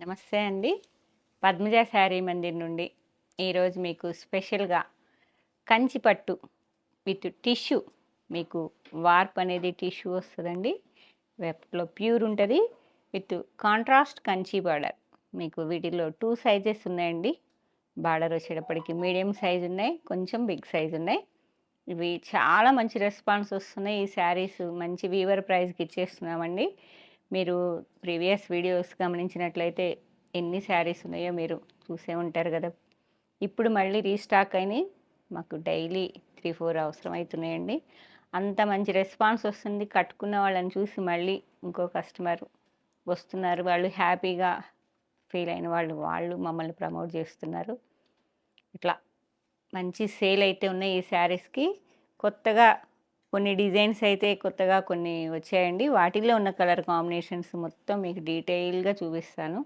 నమస్తే అండి. పద్మజ శారీ మందిర్ నుండి ఈరోజు మీకు స్పెషల్‌గా కంచి పట్టు విత్ టిష్యూ, మీకు వార్ప్ అనేది టిష్యూ వస్తదండి. వెబ్‌లో ప్యూర్ ఉంటది. With contrast Kanchi border. మీకు వీటిలో 2 సైజెస్ ఉన్నాయండి. బార్డర్ వచ్చేటప్పటికి మీడియం సైజ్ ఉన్నాయి, కొంచెం బిగ్ సైజ్ ఉన్నాయి. ఇవి చాలా మంచి రెస్పాన్స్ వస్తున్నాయి. ఈ శారీస్ మంచి వీవర్ ప్రైస్‌కి ఇచ్చేస్తున్నామండి. మీరు ప్రీవియస్ వీడియోస్ గమనించినట్లయితే ఎన్ని శారీస్ ఉన్నాయో మీరు చూసే ఉంటారు కదా. ఇప్పుడు మళ్ళీ రీస్టాక్ అయినాయి. మాకు డైలీ 3, 4 అవసరం అవుతున్నాయండి. అంత మంచి రెస్పాన్స్ వస్తుంది. కట్టుకున్న వాళ్ళని చూసి మళ్ళీ ఇంకో కస్టమర్ వస్తున్నారు. వాళ్ళు హ్యాపీగా ఫీల్ అయిన వాళ్ళు మమ్మల్ని ప్రమోట్ చేస్తున్నారు. ఇట్లా మంచి సేల్ అయితే ఉన్నాయి ఈ శారీస్కి. కొత్తగా కొన్ని డిజైన్స్ అయితే కొత్తగా కొన్ని వచ్చాయండి. వాటిల్లో ఉన్న కలర్ కాంబినేషన్స్ మొత్తం మీకు డీటెయిల్గా చూపిస్తాను.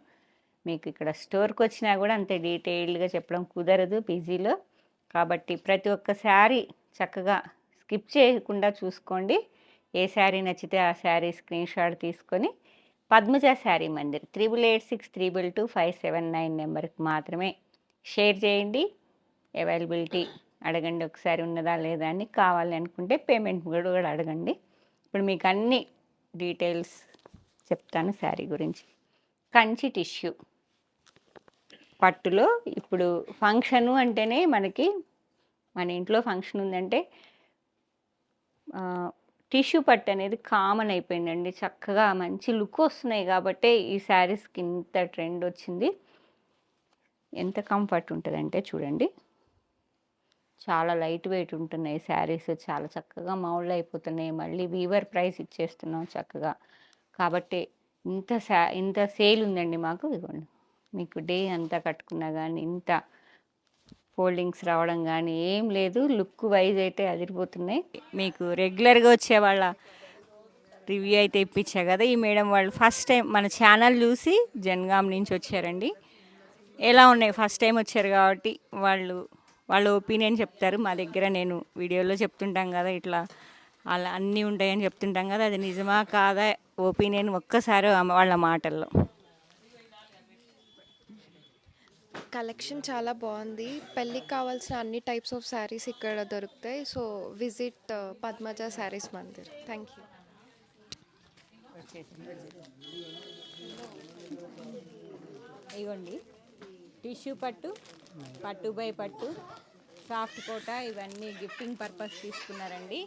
మీకు ఇక్కడ స్టోర్కి వచ్చినా కూడా అంతే డీటెయిల్డ్గా చెప్పడం కుదరదు బిజీలో. కాబట్టి ప్రతి ఒక్క శారీ చక్కగా స్కిప్ చేయకుండా చూసుకోండి. ఏ శారీ నచ్చితే ఆ శారీ స్క్రీన్ షాట్ తీసుకొని పద్మజ శారీ మందిర్ 8886222579 నెంబర్కి మాత్రమే షేర్ చేయండి. అవైలబిలిటీ అడగండి, ఒకసారి ఉన్నదా లేదా అని. కావాలి అనుకుంటే పేమెంట్ కూడా అడగండి. ఇప్పుడు మీకు అన్ని డీటెయిల్స్ చెప్తాను శారీ గురించి. కంచి టిష్యూ పట్టులో ఇప్పుడు ఫంక్షను అంటేనే మనకి, మన ఇంట్లో ఫంక్షన్ ఉందంటే టిష్యూ పట్టు అనేది కామన్ అయిపోయిందండి. చక్కగా మంచి లుక్ వస్తున్నాయి కాబట్టి ఈ శారీస్కి ఇంత ట్రెండ్ వచ్చింది. ఎంత కంఫర్ట్ ఉంటుందంటే చూడండి, చాలా లైట్ వెయిట్ ఉంటున్నాయి శారీస్. చాలా చక్కగా మౌల్డ్ అయిపోతున్నాయి. మళ్ళీ వీవర్ ప్రైస్ ఇచ్చేస్తున్నాం చక్కగా. కాబట్టి ఇంత సేల్ ఉందండి మాకు. ఇదిగోండి, మీకు డే అంతా కట్టుకున్నా కానీ ఇంత ఫోల్డింగ్స్ రావడం కానీ ఏం లేదు. లుక్ వైజ్ అయితే అదిరిపోతున్నాయి. మీకు రెగ్యులర్గా వచ్చే వాళ్ళ రివ్యూ అయితే ఇప్పించా కదా. ఈ మేడం వాళ్ళు ఫస్ట్ టైం మన ఛానల్ చూసి జనగాం నుంచి వచ్చారండి. ఎలా ఉన్నాయి, ఫస్ట్ టైం వచ్చారు కాబట్టి వాళ్ళ ఒపీనియన్ చెప్తారు. మా దగ్గర నేను వీడియోలో చెప్తుంటాం కదా, ఇట్లా అలా అన్నీ ఉంటాయని చెప్తుంటాం కదా, అది నిజమా కాదా ఒపీనియన్ ఒక్కసారి వాళ్ళ మాటల్లో. కలెక్షన్ చాలా బాగుంది. పెళ్ళికి కావాల్సిన అన్ని టైప్స్ ఆఫ్ శారీస్ ఇక్కడ దొరుకుతాయి. So visit Padmaja saris Mandir. Thank you. ఇవ్వండి, టిష్యూ పట్టు, పట్టు బై పట్టు, సాఫ్ట్ కోట, ఇవన్నీ గిఫ్టింగ్ పర్పస్ తీసుకున్నారండి.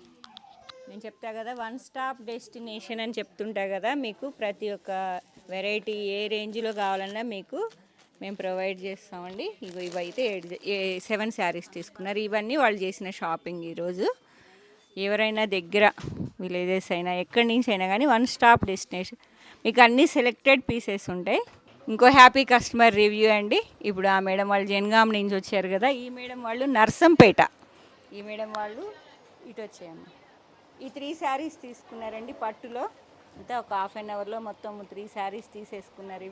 నేను చెప్తా కదా, వన్ స్టాప్ డెస్టినేషన్ అని చెప్తుంటా కదా. మీకు ప్రతి ఒక్క వెరైటీ ఏ రేంజ్లో కావాలన్నా మీకు మేము ప్రొవైడ్ చేస్తామండి. ఇవైతే 7 శారీస్ తీసుకున్నారు. ఇవన్నీ వాళ్ళు చేసిన షాపింగ్. ఈరోజు ఎవరైనా దగ్గర విలేజెస్ అయినా ఎక్కడి నుంచి అయినా కానీ వన్ స్టాప్ డెస్టినేషన్, మీకు అన్నీ సెలెక్టెడ్ పీసెస్ ఉంటాయి. ఇంకో హ్యాపీ కస్టమర్ రివ్యూ అండి. ఇప్పుడు ఆ మేడం వాళ్ళు జనగాం నుంచి వచ్చారు కదా, ఈ మేడం వాళ్ళు నర్సంపేట, ఈ మేడం వాళ్ళు ఇటు వచ్చాయమ్మ. ఈ 3 శారీస్ తీసుకున్నారండి పట్టులో. అంతా ఒక హాఫ్ అన్ అవర్లో మొత్తం 3 శారీస్ తీసేసుకున్నారు.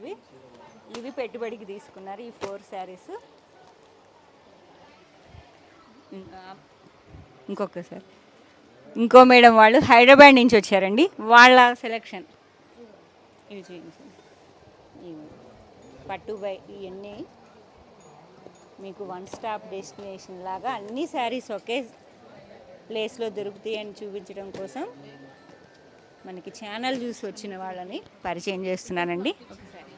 ఇవి పెట్టుబడికి తీసుకున్నారు ఈ 4 శారీస్. ఇంకొకసారి ఇంకో మేడం వాళ్ళు హైదరాబాద్ నుంచి వచ్చారండి. వాళ్ళ సెలెక్షన్ ఇవి చూపించండి. ఇవి పట్టు బై, ఇవన్నీ మీకు వన్ స్టాప్ డెస్టినేషన్ లాగా అన్ని శారీస్ ఒకే ప్లేస్లో దొరుకుతాయి అని చూపించడం కోసం మనకి ఛానల్ చూసి వచ్చిన వాళ్ళని పరిచయం చేస్తున్నానండి. ఒకసారి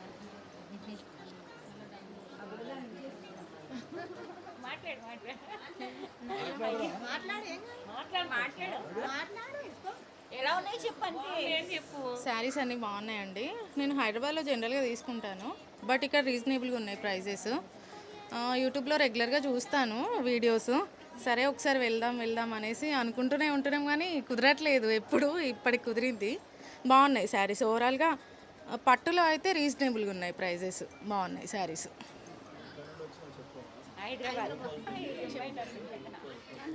ఎలా ఉన్నాయి చెప్పండి. శారీస్ అన్నీ బాగున్నాయండి. నేను హైదరాబాద్లో జనరల్గా తీసుకుంటాను, బట్ ఇక్కడ రీజనబుల్గా ఉన్నాయి ప్రైజెస్. యూట్యూబ్లో రెగ్యులర్గా చూస్తాను వీడియోస్. సరే ఒకసారి వెళ్దాం అనేసి అనుకుంటూనే ఉంటున్నాం కానీ కుదరట్లేదు. ఇప్పటికి కుదిరింది. బాగున్నాయి శారీస్. ఓవరాల్గా పట్టులో అయితే రీజనబుల్గా ఉన్నాయి ప్రైజెస్. బాగున్నాయి శారీస్.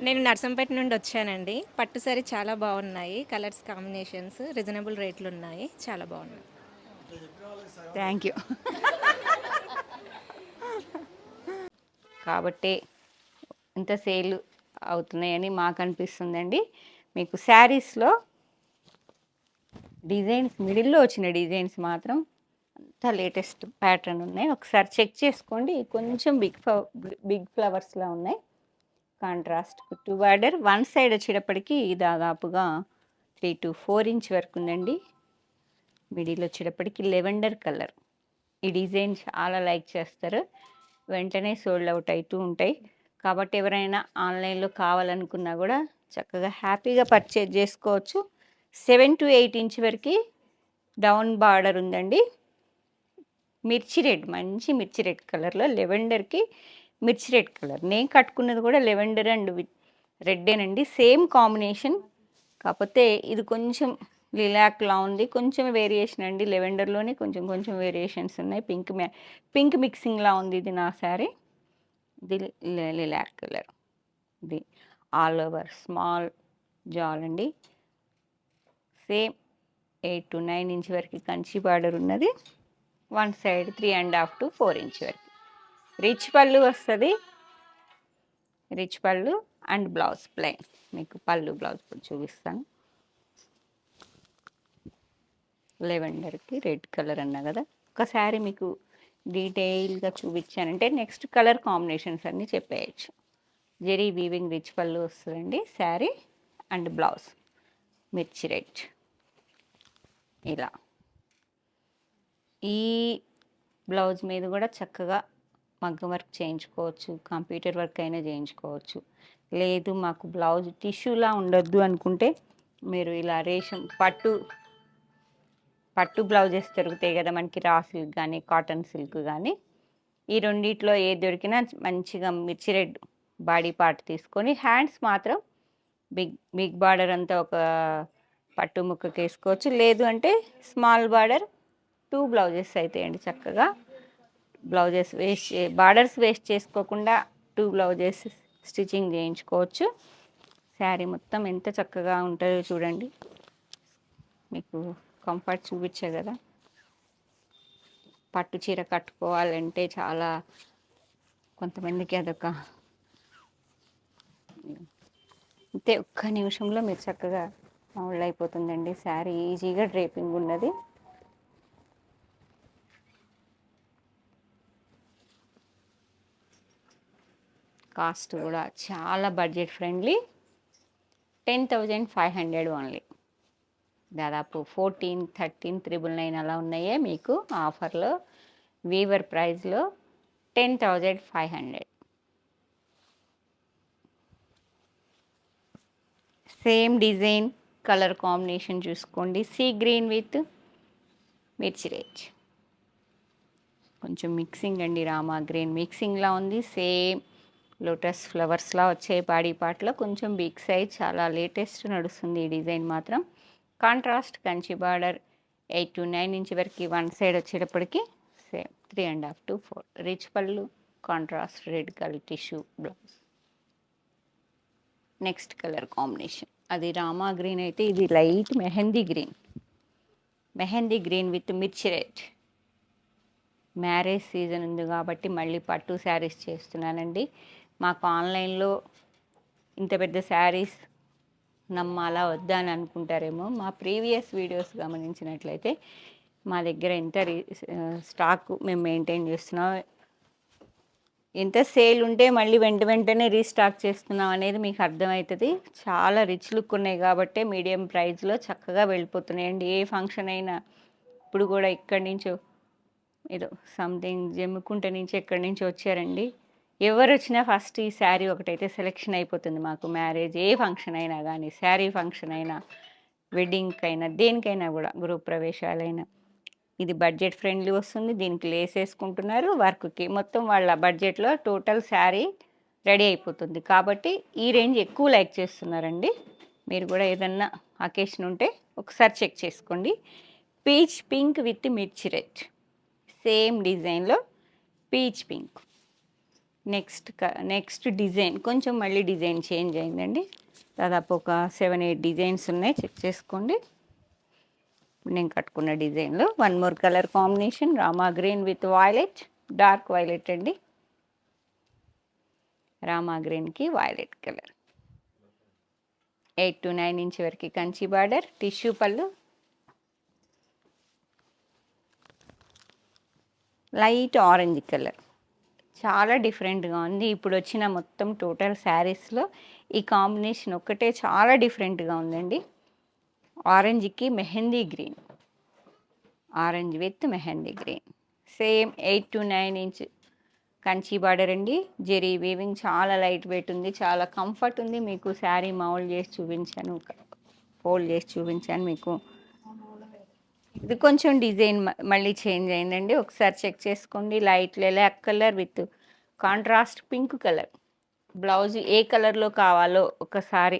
నేను నర్సంపేట నుండి వచ్చానండి. పట్టు సారీ చాలా బాగున్నాయి. కలర్స్ కాంబినేషన్స్ రీజనబుల్ రేట్లు ఉన్నాయి. చాలా బాగున్నాయి. Thank you. కాబట్టి ఇంత సేల్ అవుతున్నాయని మాకు అనిపిస్తుందండి. మీకు శారీస్లో డిజైన్స్, మిడిల్లో వచ్చిన డిజైన్స్ మాత్రం కొత్త లేటెస్ట్ ప్యాటర్న్ ఉన్నాయి. ఒకసారి చెక్ చేసుకోండి. కొంచెం బిగ్ ఫ్లవర్స్‌లా ఉన్నాయి. కాంట్రాస్ట్ కుట్టు బార్డర్ వన్ సైడ్ వచ్చేటప్పటికి దాదాపుగా 3 to 4 ఇంచ్ వరకు ఉందండి. మిడిల్ వచ్చేటప్పటికి లెవెండర్ కలర్. ఈ డిజైన్ చాలా లైక్ చేస్తారు. వెంటనే సోల్డ్ అవుట్ అవుతూ ఉంటాయి. కాబట్టి ఎవరైనా ఆన్లైన్‌లో కావాలనుకున్నా కూడా చక్కగా హ్యాపీగా పర్చేజ్ చేసుకోవచ్చు. 7 to 8 ఇంచ్ వరకు డౌన్ బార్డర్ ఉందండి. మిర్చి రెడ్, మంచి మిర్చి రెడ్ కలర్‌లో లెవెండర్‌కి మిర్చి రెడ్ కలర్. నేను కట్టుకున్నది కూడా లెవెండర్ అండ్ రెడ్డేనండి. Same combination. కాకపోతే ఇది కొంచెం లిలాక్‌లా ఉంది. కొంచెం వేరియేషన్ అండి. లెవెండర్‌లోనే కొంచెం కొంచెం వేరియేషన్స్ ఉన్నాయి. పింక్ మిక్సింగ్‌లా ఉంది ఇది నా శారీ. ఇది లిలాక్ కలర్. ఇది ఆల్ ఓవర్ స్మాల్ జాల్ అండి. సేమ్ 8 to 9 ఇంచ్ వరకు కంచి బార్డర్ ఉన్నది. వన్ సైడ్ 3.5 to 4 ఇంచ్ వరకు. రిచ్ పళ్ళు వస్తుంది. రిచ్ పళ్ళు అండ్ బ్లౌజ్ ప్లెయిన్. మీకు పళ్ళు బ్లౌజ్ కూడా చూపిస్తాను. లెవెండర్కి రెడ్ కలర్ అన్నా కదా. ఒకసారి మీకు డీటెయిల్గా చూపించానంటే నెక్స్ట్ కలర్ కాంబినేషన్స్ అన్నీ చెప్పేయచ్చు. జెరీ వీవింగ్ రిచ్ పళ్ళు వస్తుందండి. శారీ అండ్ బ్లౌజ్ మిర్చి రెడ్ ఇలా. ఈ బ్లౌజ్ మీద కూడా చక్కగా మగ్గం వర్క్ చేయించుకోవచ్చు. కంప్యూటర్ వర్క్ అయినా చేయించుకోవచ్చు. లేదు మాకు బ్లౌజ్ టిష్యూలా ఉండొద్దు అనుకుంటే మీరు ఇలా రేషం పట్టు బ్లౌజెస్ దొరుకుతాయి కదా మనకి, రా సిల్క్ కానీ కాటన్ సిల్క్ కానీ. ఈ రెండిట్లో ఏది దొరికినా మంచిగా మిర్చి రెడ్ బాడీ పార్ట్ తీసుకొని హ్యాండ్స్ మాత్రం బిగ్ బార్డర్ అంతా ఒక పట్టు ముక్కకి వేసుకోవచ్చు. లేదు అంటే స్మాల్ బార్డర్ 2 బ్లౌజెస్ అవుతాయండి. చక్కగా బ్లౌజెస్ బార్డర్స్ వేస్ట్ చేసుకోకుండా 2 బ్లౌజెస్ స్టిచ్చింగ్ చేయించుకోవచ్చు. శారీ మొత్తం ఎంత చక్కగా ఉంటుందో చూడండి. మీకు కంఫర్ట్ చూపించే కదా. పట్టు చీర కట్టుకోవాలంటే చాలా కొంతమందికి అదొక అంతే, ఒక్క నిమిషంలో మీరు చక్కగా మౌల్డ్ అయిపోతుందండి. శారీ ఈజీగా డ్రేపింగ్ ఉన్నది. కాస్ట్ కూడా చాలా బడ్జెట్ ఫ్రెండ్లీ. 10,500 ఓన్లీ. దాదాపు 14, 13, 999 అలా ఉన్నాయే మీకు ఆఫర్లో. వీవర్ ప్రైస్లో 10,500. సేమ్ డిజైన్ కలర్ కాంబినేషన్ చూసుకోండి. సీ గ్రీన్ విత్ మిర్చి రెడ్. కొంచెం మిక్సింగ్ అండి. రామా గ్రీన్ మిక్సింగ్లా ఉంది. సేమ్ లోటస్ ఫ్లవర్స్లా వచ్చే బాడీ పార్ట్లో కొంచెం బిగ్ సైజ్. చాలా లేటెస్ట్ నడుస్తుంది ఈ డిజైన్ మాత్రం. Contrast Kanchi border 8 to 9 inch వరకు వన్ సైడ్ వచ్చేటప్పటికి సేమ్ 3.5 to 4. రిచ్ పళ్ళు, contrast red colour tissue blouse. Next colour combination అది రామా గ్రీన్ అయితే ఇది లైట్ మెహందీ గ్రీన్ విత్ మిర్చి రెడ్. మ్యారేజ్ సీజన్ ఉంది కాబట్టి మళ్ళీ పట్టు శారీస్ చేస్తున్నానండి. మాకు ఆన్లైన్లో ఇంత పెద్ద శారీస్ నమ్మాలా వద్దా అని అనుకుంటారేమో. మా ప్రీవియస్ వీడియోస్ గమనించినట్లయితే మా దగ్గర ఎంత స్టాక్ మేము మెయింటైన్ చేస్తున్నాం, ఎంత సేల్ ఉంటే మళ్ళీ వెంటనే రీస్టాక్ చేస్తున్నాం అనేది మీకు అర్థమవుతుంది. చాలా రిచ్ లుక్ ఉన్నాయి కాబట్టి మీడియం ప్రైస్లో చక్కగా వెళ్ళిపోతున్నాయండి. ఏ ఫంక్షన్ అయినా. ఇప్పుడు కూడా ఇక్కడి నుంచో ఏదో సంథింగ్ జమ్ముకుంట నుంచి ఎక్కడి నుంచి వచ్చారండి. ఎవరు వచ్చినా ఫస్ట్ ఈ శారీ ఒకటైతే సెలెక్షన్ అయిపోతుంది మాకు. మ్యారేజ్ ఏ ఫంక్షన్ అయినా కానీ, శారీ ఫంక్షన్ అయినా, వెడ్డింగ్కి అయినా, దేనికైనా కూడా, గృహ ప్రవేశాలైనా. ఇది బడ్జెట్ ఫ్రెండ్లీ వస్తుంది. దీనికి లేస్ వేసుకుంటున్నారు వర్క్కి. మొత్తం వాళ్ళ బడ్జెట్లో టోటల్ శారీ రెడీ అయిపోతుంది. కాబట్టి ఈ రేంజ్ ఎక్కువ లైక్ చేస్తున్నారండి. మీరు కూడా ఏదన్నా అకేషన్ ఉంటే ఒకసారి చెక్ చేసుకోండి. పీచ్ పింక్ విత్ మిర్చి రెడ్. సేమ్ డిజైన్లో పీచ్ పింక్. నెక్స్ట్ డిజైన్ కొంచెం మళ్ళీ డిజైన్ చేంజ్ అయిందండి. దాదాపు ఒక 7-8 డిజైన్స్ ఉన్నాయి. చెక్ చేసుకోండి. నేను కట్టుకున్న డిజైన్లో one more colour combination rama green with violet. Dark violet అండి. రామా గ్రీన్కి వైలెట్ కలర్. 8 to 9 ఇంచ్ వరకు కంచి బార్డర్, టిష్యూ పళ్ళు. లైట్ ఆరెంజ్ కలర్, చాలా డిఫరెంట్గా ఉంది. ఇప్పుడు వచ్చిన మొత్తం టోటల్ శారీస్లో ఈ కాంబినేషన్ ఒక్కటే చాలా డిఫరెంట్గా ఉందండి. ఆరెంజ్కి mehndi green, orange with mehndi green. Same 8 to 9 inch Kanchi border అండి. జెరీ వీవింగ్ చాలా లైట్ వెయిట్ ఉంది, చాలా కంఫర్ట్ ఉంది. మీకు శారీ మౌల్డ్ చేసి చూపించాను, ఫోల్డ్ చేసి చూపించాను మీకు. ఇది కొంచెం డిజైన్ మళ్ళీ చేంజ్ అయిందండి, ఒకసారి చెక్ చేసుకోండి. Light lilac colour with contrast pink colour. Blouse ఏ కలర్లో కావాలో ఒకసారి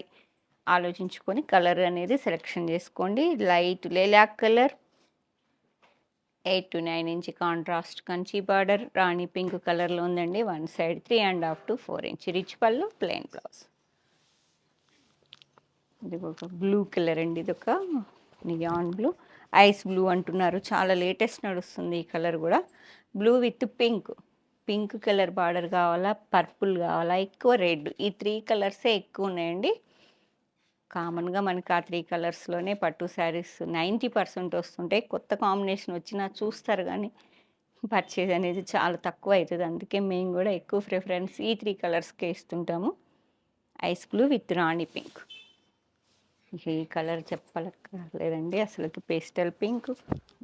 ఆలోచించుకొని కలర్ అనేది సెలెక్షన్ చేసుకోండి. Light lilac colour, 8 to 9 inch contrast Kanchi border, rani pink కలర్లో ఉందండి. One side 3.5 to 4 inch rich pallu, plain blouse. ఇది ఒక బ్లూ కలర్ అండి, ఇది ఒక నియాన్ బ్లూ, ఐస్ బ్లూ అంటున్నారు, చాలా లేటెస్ట్ నడుస్తుంది ఈ కలర్ కూడా. Blue with pink, pink colour border కావాలా, పర్పుల్ కావాలా, ఎక్కువ రెడ్, ఈ 3 కలర్సే ఎక్కువ ఉన్నాయండి. కామన్గా మనకి ఆ 3 కలర్స్లోనే పట్టు శారీస్ 90% వస్తుంటాయి. కొత్త కాంబినేషన్ వచ్చినా చూస్తారు కానీ పర్చేజ్ అనేది చాలా తక్కువ అవుతుంది. అందుకే మేము కూడా ఎక్కువ ప్రిఫరెన్స్ ఈ 3 కలర్స్కే ఇస్తుంటాము. Ice blue with rani pink, ఈ కలర్ చెప్పలేదండి అసలుకి. Pastel pink,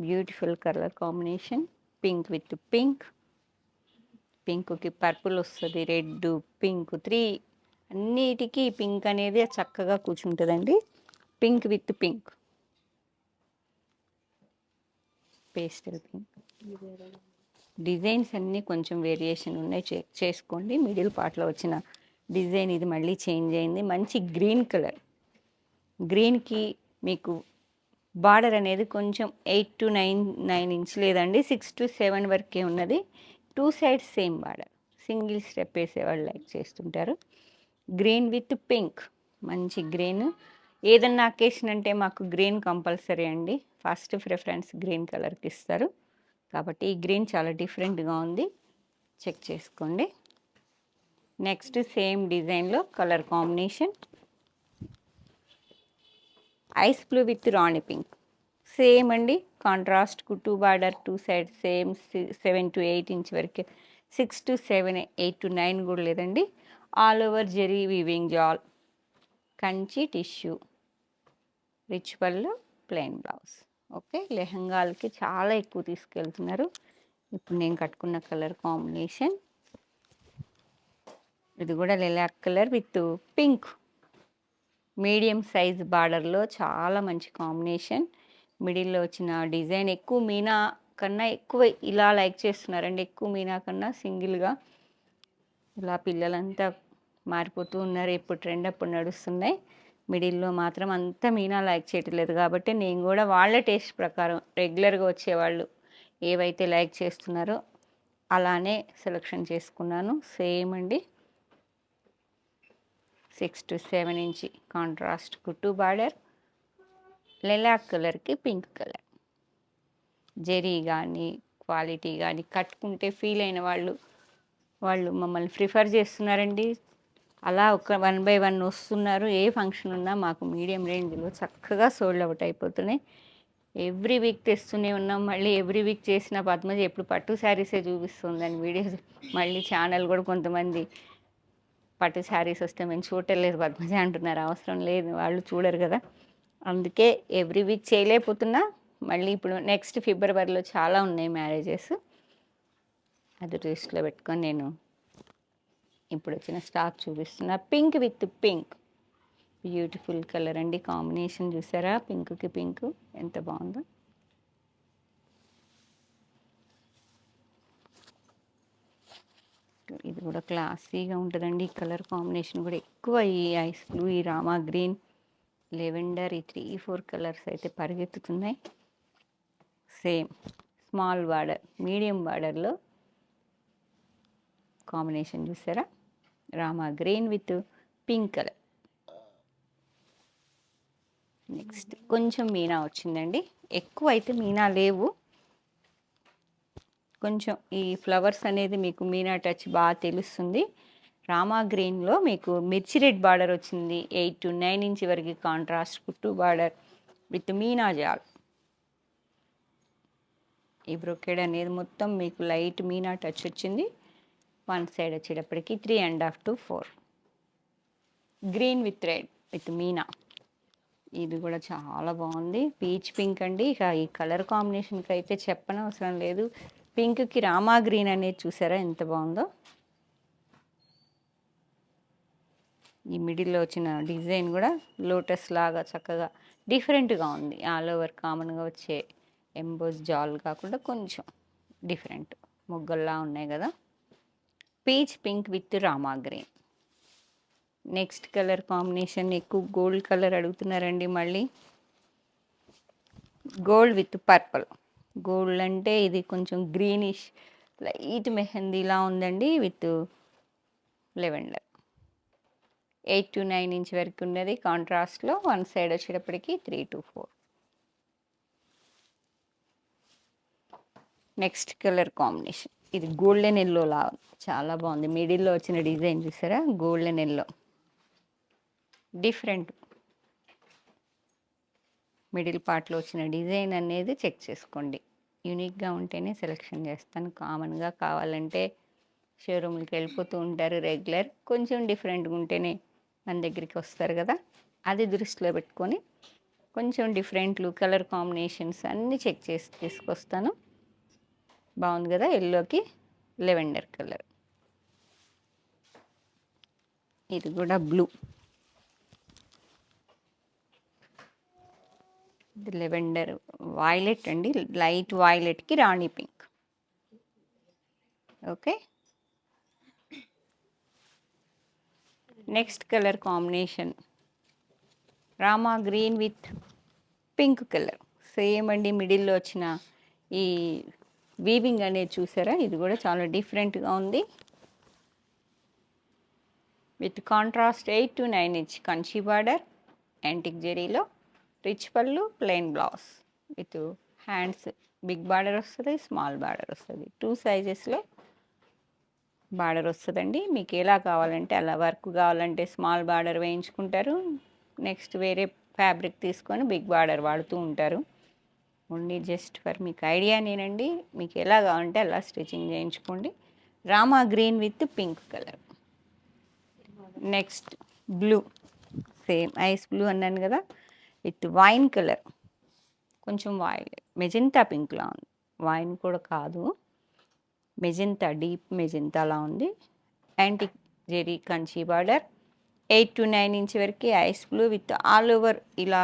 beautiful colour combination. Pink with pink, పింక్కి పర్పుల్ వస్తుంది, రెడ్ పింక్ 3 అన్నిటికీ పింక్ అనేది చక్కగా కూర్చుంటుందండి. Pink with pink, pastel pink. Designs అన్నీ కొంచెం వేరియేషన్ ఉన్నాయి, చెక్ చేసుకోండి. మిడిల్ పార్ట్లో వచ్చిన డిజైన్ ఇది మళ్ళీ చేంజ్ అయింది. మంచి గ్రీన్ కలర్, గ్రీన్కి మీకు బార్డర్ అనేది కొంచెం 8 to 9 ఇంచ్ లేదండి, 6 to 7 వరకే ఉన్నది. 2 sides same border, single step వేసేవాళ్ళు లైక్ చేస్తుంటారు. గ్రీన్ విత్ పింక్, మంచి గ్రీన్. ఏదన్నా అకేషన్ అంటే మాకు గ్రీన్ కంపల్సరీ అండి, ఫస్ట్ ప్రిఫరెన్స్ గ్రీన్ కలర్కి ఇస్తారు. కాబట్టి ఈ గ్రీన్ చాలా డిఫరెంట్గా ఉంది, చెక్ చేసుకోండి. నెక్స్ట్ సేమ్ డిజైన్లో colour combination ice blue with rani pink. Same అండి, కాంట్రాస్ట్ కుట్టు border, 2 side same 7 to 8 inch వరకే, 6 to 7, 8 to 9 కూడా లేదండి. All over zari weaving jaal, Kanchi tissue, rich pallu, plain blouse. Okay, లెహంగాలకి చాలా ఎక్కువ తీసుకెళ్తున్నారు. ఇప్పుడు నేను కట్టుకున్న కలర్ కాంబినేషన్ ఇది కూడా lilac colour with pink, medium size బార్డర్లో చాలా మంచి కాంబినేషన్. మిడిల్లో వచ్చిన డిజైన్ ఎక్కువ మీనా కన్నా ఎక్కువ ఇలా లైక్ చేస్తున్నారండి, ఎక్కువ మీనా కన్నా సింగిల్గా ఇలా పిల్లలంతా మారిపోతూ ఉన్నారు. ఎప్పుడు ట్రెండ్ అప్పుడు నడుస్తున్నాయి. మిడిల్లో మాత్రం అంతా మీనా లైక్ చేయట్లేదు, కాబట్టి నేను కూడా వాళ్ళ టేస్ట్ ప్రకారం రెగ్యులర్గా వచ్చేవాళ్ళు ఏవైతే లైక్ చేస్తున్నారో అలానే సెలెక్షన్ చేసుకున్నాను. సేమ్ అండి, 6 to 7 ఇంచ్ కాంట్రాస్ట్ కుట్టు బార్డర్, లైలాక్ కలర్కి పింక్ కలర్. జెరీ కానీ క్వాలిటీ కానీ కట్టుకుంటే ఫీల్ అయిన వాళ్ళు మమ్మల్ని ప్రిఫర్ చేస్తున్నారండి. అలా ఒక 1 by 1 వస్తున్నారు. ఏ ఫంక్షన్ ఉన్నా మాకు మీడియం రేంజ్లో చక్కగా సోల్డ్ అవుట్ అయిపోతున్నాయి. ఎవ్రీ వీక్ తెస్తూనే ఉన్నాం. మళ్ళీ ఎవ్రీ వీక్ చేసిన పద్మజ ఎప్పుడు పట్టు శారీసే చూపిస్తుందని వీడియోస్ మళ్ళీ ఛానల్ కూడా కొంతమంది పట్టు శారీస్ వస్తే మేము చూడలేదు పద్మజ అంటున్నారు. అవసరం లేదు, వాళ్ళు చూడరు కదా, అందుకే ఎవ్రీ వీక్ చేయలేకపోతున్నా. మళ్ళీ ఇప్పుడు నెక్స్ట్ ఫిబ్రవరిలో చాలా ఉన్నాయి మ్యారేజెస్, అది దృష్టిలో పెట్టుకొని నేను ఇప్పుడు వచ్చిన స్టాక్ చూపిస్తున్నా. Pink with pink, beautiful colour అండి, కాంబినేషన్ చూసారా, పింక్కి పింక్ ఎంత బాగుందో. ఇది కూడా క్లాసీగా ఉంటుందండి. ఈ కలర్ కాంబినేషన్ కూడా ఎక్కువ, ఈ ఐస్ బ్లూ, ఈ రామా గ్రీన్, లెవెండర్, ఈ 3-4 కలర్స్ అయితే పరిగెత్తుతున్నాయి. సేమ్ స్మాల్ బార్డర్, మీడియం బార్డర్లో కాంబినేషన్ చూసారా, Rama green with pink colour. Next కొంచెం మీనా వచ్చిందండి, ఎక్కువ అయితే మీనా లేవు. కొంచెం ఈ ఫ్లవర్స్ అనేది మీకు మీనా టచ్ బాగా తెలుస్తుంది. రామా గ్రీన్లో మీకు మిర్చి రెడ్ బార్డర్ వచ్చింది, 8 to 9 ఇంచ్ వరకు కాంట్రాస్ట్ కుట్టు బార్డర్ విత్ మీనా జాల్. ఈ బ్రొకెడ్ అనేది మొత్తం మీకు లైట్ మీనా టచ్ వచ్చింది. వన్ సైడ్ వచ్చేటప్పటికి 3.5 to 4. Green with red with Meena. ఇది కూడా చాలా బాగుంది. పీచ్ పింక్ అండి. ఇక ఈ కలర్ కాంబినేషన్కి అయితే చెప్పనవసరం లేదు. పింక్కి రామా గ్రీన్ అనేది చూసారా ఎంత బాగుందో. ఈ మిడిల్లో వచ్చిన డిజైన్ కూడా లోటస్ లాగా చక్కగా డిఫరెంట్గా ఉంది. ఆల్ ఓవర్ కామన్గా వచ్చే ఎంబోస్ జాల్ కాకుండా కొంచెం డిఫరెంట్ మొగ్గల్లా ఉన్నాయి కదా. Peach pink with Rama green. Next colour combination ఎక్కువ గోల్డ్ కలర్ అడుగుతున్నారండి. మళ్ళీ గోల్డ్ విత్ పర్పుల్. గోల్డ్ అంటే ఇది కొంచెం గ్రీనిష్ లైట్ మెహందీలా ఉందండి విత్ లెవెండర్. 8 to 9 ఇంచ్ వరకు ఉన్నది కాంట్రాస్ట్లో. వన్ సైడ్ వచ్చేటప్పటికి 3 to 4. నెక్స్ట్ కలర్ కాంబినేషన్ ఇది గోల్డెన్ ఎల్లో లా చాలా బాగుంది. మిడిల్లో వచ్చిన డిజైన్ చూసారా గోల్డెన్ ఎల్లో డిఫరెంట్. మిడిల్ పార్ట్లో వచ్చిన డిజైన్ అనేది చెక్ చేసుకోండి. యూనిక్గా ఉంటేనే సెలెక్షన్ చేస్తాను. కామన్గా కావాలంటే షోరూమ్కి వెళ్ళిపోతూ ఉంటారు రెగ్యులర్. కొంచెం డిఫరెంట్గా ఉంటేనే మన దగ్గరికి వస్తారు కదా. అది దృష్టిలో పెట్టుకొని కొంచెం డిఫరెంట్లు కలర్ కాంబినేషన్స్ అన్నీ చెక్ చేసి తీసుకొస్తాను. బాగుంది కదా. ఎల్లోకి లెవెండర్ కలర్. ఇది కూడా బ్లూ. ఇది లెవెండర్ వాయిలెట్ అండి. లైట్ వాయిలెట్కి rani pink. Okay. Next colour combination rama green with pink colour. Same అండి. మిడిల్లో వచ్చిన ఈ వీవింగ్ అనేది చూసారా ఇది కూడా చాలా డిఫరెంట్గా ఉంది. With contrast 8 to 9 inch Kanchi border antique జెరీలో rich pallu plain blouse with hands big border వస్తుంది, స్మాల్ బార్డర్ వస్తుంది. 2 సైజెస్లో బార్డర్ వస్తుందండి. మీకు ఎలా కావాలంటే అలా. వర్క్ కావాలంటే స్మాల్ బార్డర్ వేయించుకుంటారు. నెక్స్ట్ వేరే ఫ్యాబ్రిక్ తీసుకొని బిగ్ బార్డర్ వాడుతూ ఉంటారు. ఓన్లీ జస్ట్ ఫర్ మీకు ఐడియా నేనండి. మీకు ఎలా కావాలంటే అలా స్టిచ్చింగ్ చేయించుకోండి. Rama green with pink colour. Next blue. Same ice blue అన్నాను కదా విత్ వైన్ కలర్. కొంచెం వైలెట్ మెజెంటా పింక్లా ఉంది. వైన్ కూడా కాదు, మెజెంతా డీప్ మెజెంతాలా ఉంది. Antique zari Kanchi border 8 to 9 inch వరకు ice blue with all over ఇలా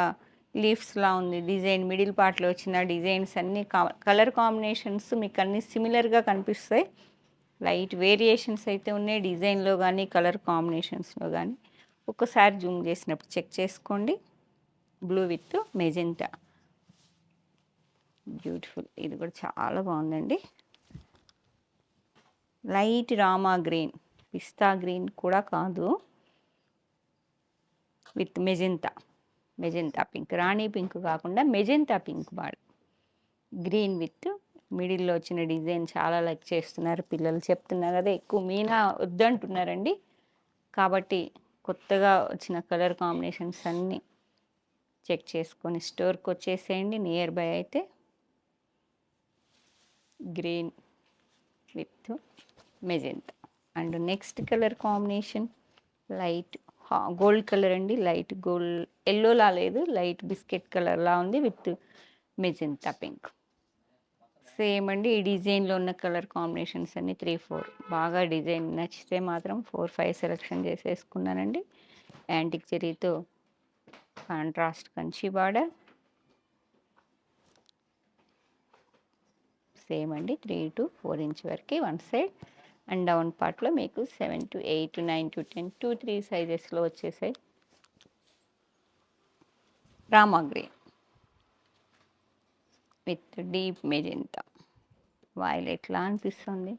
లీవ్స్లా ఉంది డిజైన్. మిడిల్ పార్ట్లో వచ్చిన డిజైన్స్ అన్నీ కలర్ కాంబినేషన్స్ మీకు అన్నీ సిమిలర్గా కనిపిస్తాయి. లైట్ వేరియేషన్స్ అయితే ఉన్నాయి డిజైన్లో కానీ కలర్ కాంబినేషన్స్లో కానీ. ఒక్కసారి జూమ్ చేసినప్పుడు చెక్ చేసుకోండి. Blue with magenta beautiful. ఇది కూడా చాలా బాగుందండి. లైట్ రామా గ్రీన్, పిస్తా గ్రీన్ కూడా కాదు, విత్ మెజెంతా పింక్. రాణి పింక్ కాకుండా magenta pink border. Green with మిడిల్లో వచ్చిన డిజైన్ చాలా లైక్ చేస్తున్నారు పిల్లలు. చెప్తున్నారు కదా ఎక్కువ మీనా వద్దంటున్నారండి. కాబట్టి కొత్తగా వచ్చిన కలర్ కాంబినేషన్స్ అన్నీ చెక్ చేసుకొని స్టోర్కి వచ్చేసేయండి నియర్ బై అయితే. Green with magenta. And next colour combination light gold colour అండి. లైట్ గోల్డ్ ఎల్లోలా లేదు, లైట్ బిస్కెట్ కలర్లా ఉంది విత్ మెజెంతా పింక్. సేమ్ అండి. ఈ డిజైన్లో ఉన్న కలర్ కాంబినేషన్స్ అన్నీ 3, 4. బాగా డిజైన్ నచ్చితే మాత్రం 4, 5 సెలెక్షన్ చేసేసుకున్నానండి. యాంటిక్ జెరీతో కాంట్రాస్ట్ కంచి బార్డర్. సేమ్ అండి. 3 to 4 ఇంచ్ వరకు వన్ సైడ్. అండ్ డౌన్ పార్ట్లో మీకు 7 to 8, 9 to 10, 2, 3 సైజెస్లో వచ్చేసాయి. Rama green with deep magenta. వైలెట్లా అనిపిస్తుంది.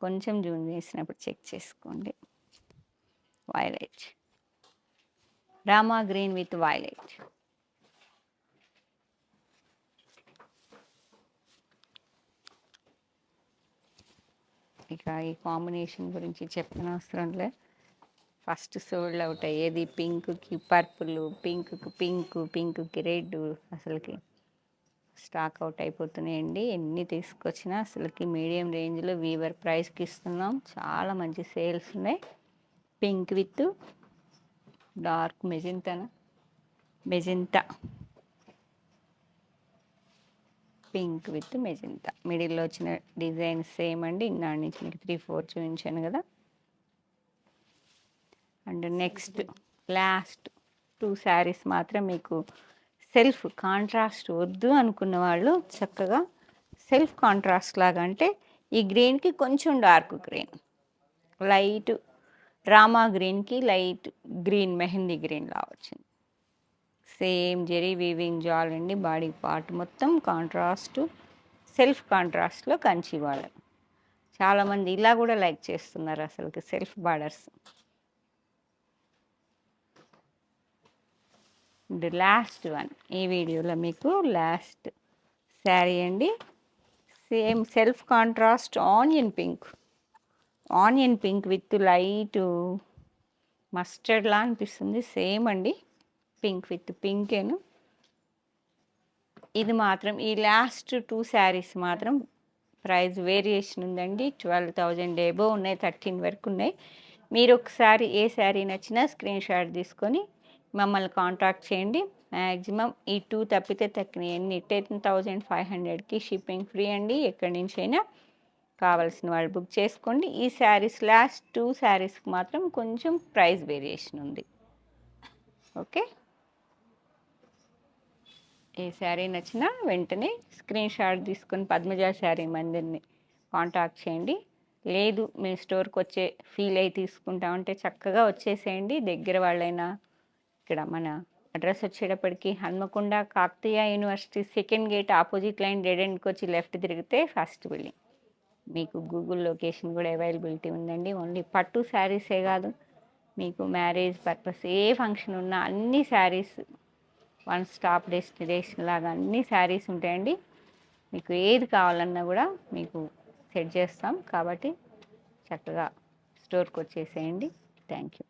కొంచెం జూమ్ చేసినప్పుడు చెక్ చేసుకోండి. Violet, Rama green with violet. ఇక ఈ కాంబినేషన్ గురించి చెప్పనవసరంలే. ఫస్ట్ సోల్డ్ అవుట్ అయ్యేది పింక్కి పర్పుల్, పింక్కి పింక్, పింక్కి రెడ్. అసలుకి స్టాక్ అవుట్ అయిపోతున్నాయండి. ఎన్ని తీసుకొచ్చినా అసలుకి మీడియం రేంజ్లో వీవర్ ప్రైస్కి ఇస్తున్నాం. చాలా మంచి సేల్స్ ఉన్నాయి. Pink with dark magenta pink with magenta మిడిల్లో వచ్చిన డిజైన్ సేమ్ అండి. ఇన్నాడి నుంచి మీకు 3-4 చూపించాను కదా. అండ్ నెక్స్ట్ లాస్ట్ 2 శారీస్ మాత్రం మీకు సెల్ఫ్ కాంట్రాస్ట్ వద్దు అనుకున్న వాళ్ళు చక్కగా సెల్ఫ్ కాంట్రాస్ట్ లాగా, అంటే ఈ గ్రీన్కి కొంచెం డార్క్ గ్రీన్, లైట్ రామా గ్రీన్కి లైట్ గ్రీన్ మెహందీ గ్రీన్ లా వచ్చింది. సేమ్ జెరీ వీవింగ్ జాల్ అండి. బాడీ పార్ట్ మొత్తం కాంట్రాస్ట్, సెల్ఫ్ కాంట్రాస్ట్లో కంచి బార్డర్. చాలామంది ఇలా కూడా లైక్ చేస్తున్నారు అసలుకి సెల్ఫ్ బార్డర్స్. లాస్ట్ వన్ ఈ వీడియోలో మీకు లాస్ట్ శారీ అండి. Same self contrast onion pink with light మస్టర్డ్లా అనిపిస్తుంది. సేమ్ అండి, పింక్ విత్ పింకేను. ఇది మాత్రం ఈ లాస్ట్ 2 శారీస్ మాత్రం ప్రైస్ వేరియేషన్ ఉందండి. 12,000 ఎబో ఉన్నాయి, 13 వరకు ఉన్నాయి. మీరు ఒకసారి ఏ శారీ నచ్చినా స్క్రీన్ షాట్ తీసుకొని మమ్మల్ని కాంటాక్ట్ చేయండి. మ్యాక్సిమం ఈ 2 తప్పితే తక్కువ 10,500కి షిప్పింగ్ ఫ్రీ అండి. ఎక్కడి నుంచి అయినా కావాల్సిన వాళ్ళు బుక్ చేసుకోండి. ఈ శారీస్ లాస్ట్ 2 శారీస్కి మాత్రం కొంచెం ప్రైస్ వేరియేషన్ ఉంది. ఓకే, ఏ శారీ నచ్చినా వెంటనే స్క్రీన్ షాట్ తీసుకొని పద్మజ శారీ మందిర్ని కాంటాక్ట్ చేయండి. లేదు మేము స్టోర్కి వచ్చే ఫీల్ అయి తీసుకుంటామంటే చక్కగా వచ్చేసేయండి. దగ్గర వాళ్ళైనా ఇక్కడ మన అడ్రస్ వచ్చేటప్పటికి Hanamkonda Kakatiya university second gate opposite line dead ఎండ్కి వచ్చి లెఫ్ట్ తిరిగితే ఫస్ట్ బిల్డింగ్. మీకు గూగుల్ లొకేషన్ కూడా అవైలబిలిటీ ఉందండి. ఓన్లీ పట్టు శారీసే కాదు, మీకు మ్యారేజ్ పర్పస్ ఏ ఫంక్షన్ ఉన్నా అన్ని శారీస్ వన్ స్టాప్ డెస్టినేషన్ లాగా అన్ని శారీస్ ఉంటాయండి. మీకు ఏది కావాలన్నా కూడా మీకు సెట్ చేస్తాం. కాబట్టి చక్కగా స్టోర్కి వచ్చేసేయండి. Thank you.